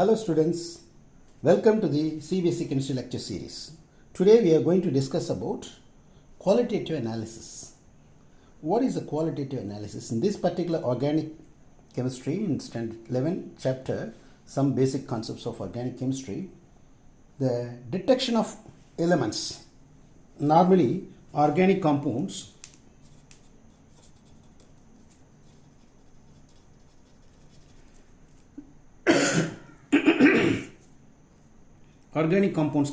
Hello students, welcome to the CBSE Chemistry Lecture Series. Today we are going to discuss about qualitative analysis. What is a qualitative analysis? In this particular organic chemistry, in standard 11 chapter, some basic concepts of organic chemistry, the detection of elements. Normally, organic compounds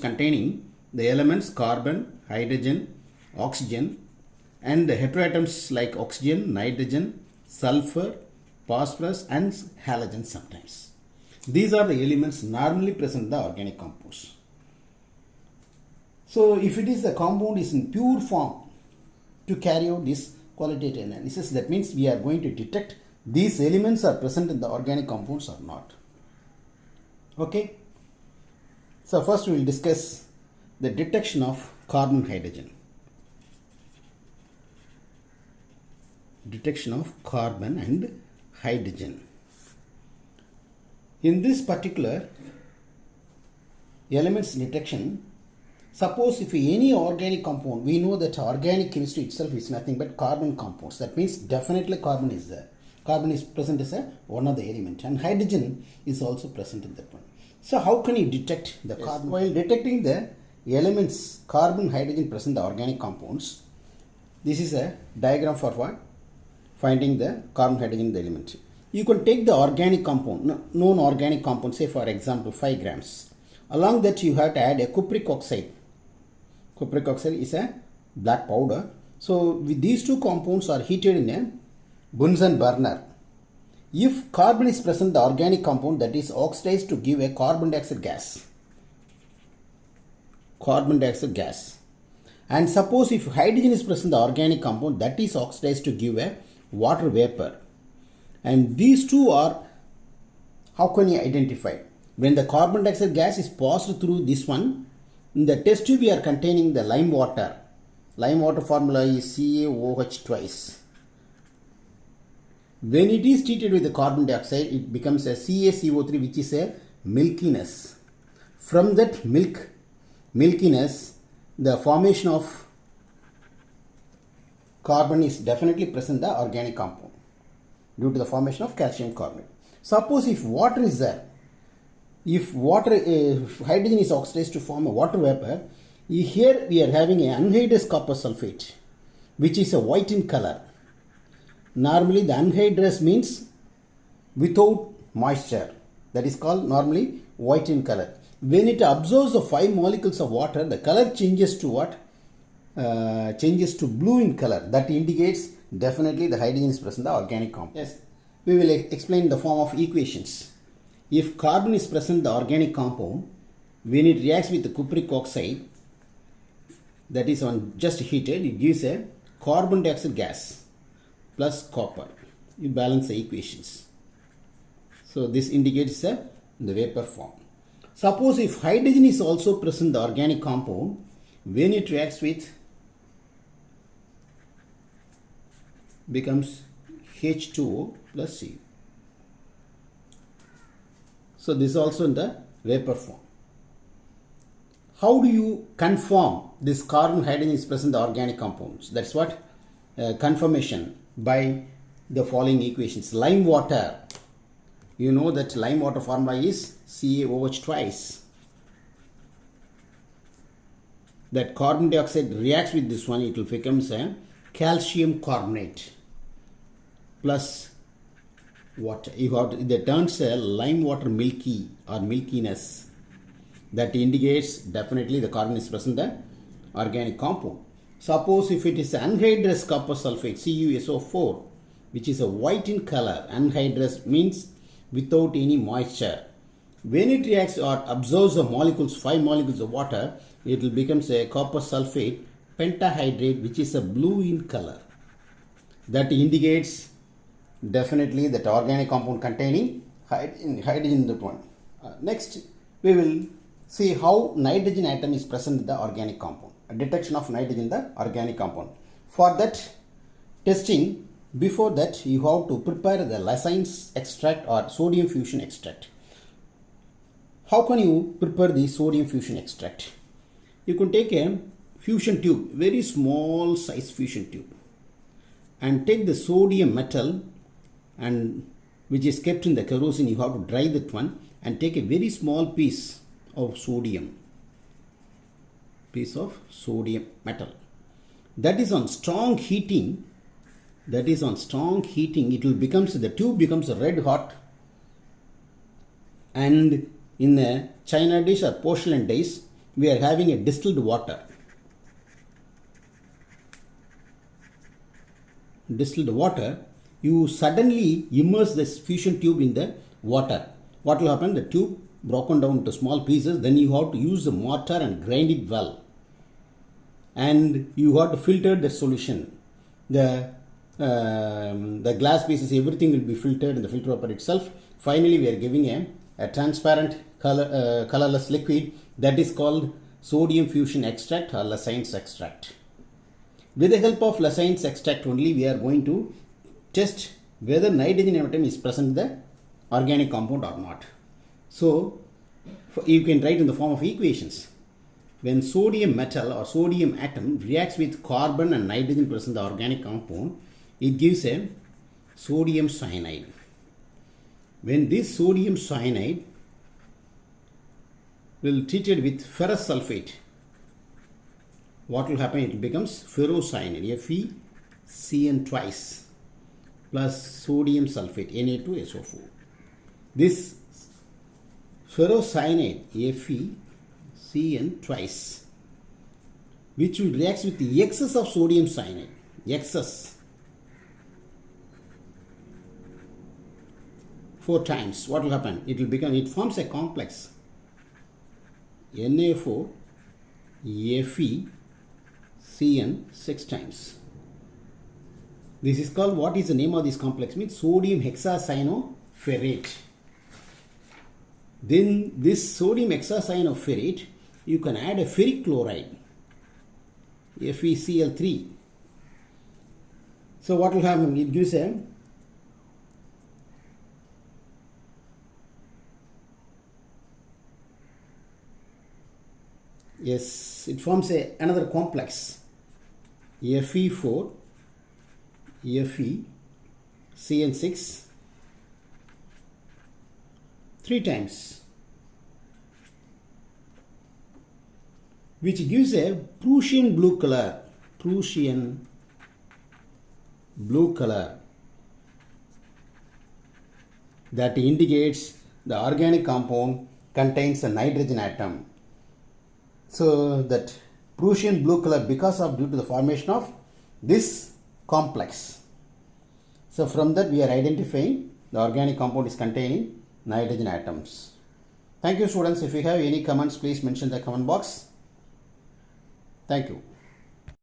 containing the elements carbon, hydrogen, oxygen and the heteroatoms like oxygen, nitrogen, sulfur, phosphorus and halogen sometimes. These are the elements normally present in the organic compounds. So if it is the compound is in pure form to carry out this qualitative analysis, that means we are going to detect these elements are present in the organic compounds or not. Okay. So first we will discuss the detection of carbon hydrogen. Detection of carbon and hydrogen. In this particular elements detection, suppose if any organic compound, we know that organic chemistry itself is nothing but carbon compounds. That means definitely carbon is there. Carbon is present as one of the element and hydrogen is also present in that one. So how can you detect the carbon? While detecting the elements carbon, hydrogen present in the organic compounds, this is a diagram for what? Finding the carbon, hydrogen in the element. You can take the organic compound, known organic compound, say for example 5 grams. Along that you have to add a cupric oxide. Cupric oxide is a black powder. So with these two compounds are heated in a Bunsen burner. If carbon is present in the organic compound, that is oxidized to give a carbon dioxide gas. Carbon dioxide gas. And suppose if hydrogen is present in the organic compound, that is oxidized to give a water vapor. And these two are, how can you identify? When the carbon dioxide gas is passed through this one, in the test tube we are containing the lime water. Lime water formula is CaOH twice. When it is treated with the carbon dioxide, it becomes a CaCO3, which is a milkiness. From that milkiness, the formation of carbon is definitely present in the organic compound due to the formation of calcium carbonate. Suppose if water is there, if hydrogen is oxidized to form a water vapor, here we are having an anhydrous copper sulfate, which is a white in color. Normally the anhydrous means without moisture. That is called normally white in color. When it absorbs the 5 molecules of water, the color changes to what? Changes to blue in color. That indicates definitely the hydrogen is present in the organic compound. Yes, we will explain the form of equations. If carbon is present in the organic compound, when it reacts with the cupric oxide, that is on just heated, it gives a carbon dioxide gas plus copper. You balance the equations. So this indicates the vapor form. Suppose if hydrogen is also present in the organic compound, when it reacts with, becomes H2O plus Cu. So this is also in the vapor form. How do you confirm this carbon hydrogen is present in the organic compounds? That's what confirmation by the following equations. Lime water, you know that lime water formula is CaOH twice. That carbon dioxide reacts with this one, it will become a calcium carbonate plus water. You have to, that turns a lime water milky or milkiness. That indicates definitely the carbon is present in the organic compound. Suppose if it is anhydrous copper sulfate, CuSO4, which is a white in color. Anhydrous means without any moisture. When it reacts or absorbs the molecules, 5 molecules of water, it will become a copper sulfate pentahydrate, which is a blue in color. That indicates definitely that organic compound containing hydrogen in that one. Next, we will see how nitrogen atom is present in the organic compound. A detection of nitrogen in the organic compound. For that testing, before that you have to prepare the lysine extract or sodium fusion extract. how can you prepare the sodium fusion extract? You can take a fusion tube, very small size fusion tube, and take the sodium metal and which is kept in the kerosene. You have to dry that one and take a very small piece of sodium metal. That is on strong heating. It will the tube becomes red hot, and in a china dish or porcelain dish we are having a distilled water. You suddenly immerse this fusion tube in the water. What will happen? The tube broken down into small pieces. Then you have to use the mortar and grind it well. And you have to filter the solution. The glass pieces, everything will be filtered in the filter paper itself. Finally, we are giving a transparent colorless liquid that is called sodium fusion extract or Lessines extract. With the help of Lessines extract only, we are going to test whether nitrogen atom is present in the organic compound or not. So, you can write in the form of equations. When sodium metal or sodium atom reacts with carbon and nitrogen present in the organic compound, it gives a sodium cyanide. When this sodium cyanide will treated with ferrous sulfate, what will happen? It becomes ferrocyanide, FeCN twice, plus sodium sulfate, Na2SO4. This ferrocyanide, FeCN twice, which will react with the excess of sodium cyanide, excess, 4 times. What will happen? It forms a complex Na4 FeCN 6 times. This is called, what is the name of this complex? Means sodium hexacyanoferrate. Then this sodium hexacyanoferrate, you can add a ferric chloride, FeCl3. So what will happen? It gives a it forms another complex, Fe4 FeCN6 3 times, which gives a Prussian blue color that indicates the organic compound contains a nitrogen atom. So that Prussian blue color due to the formation of this complex. So from that we are identifying the organic compound is containing nitrogen atoms. Thank you, students. If you have any comments, please mention in the comment box. Thank you.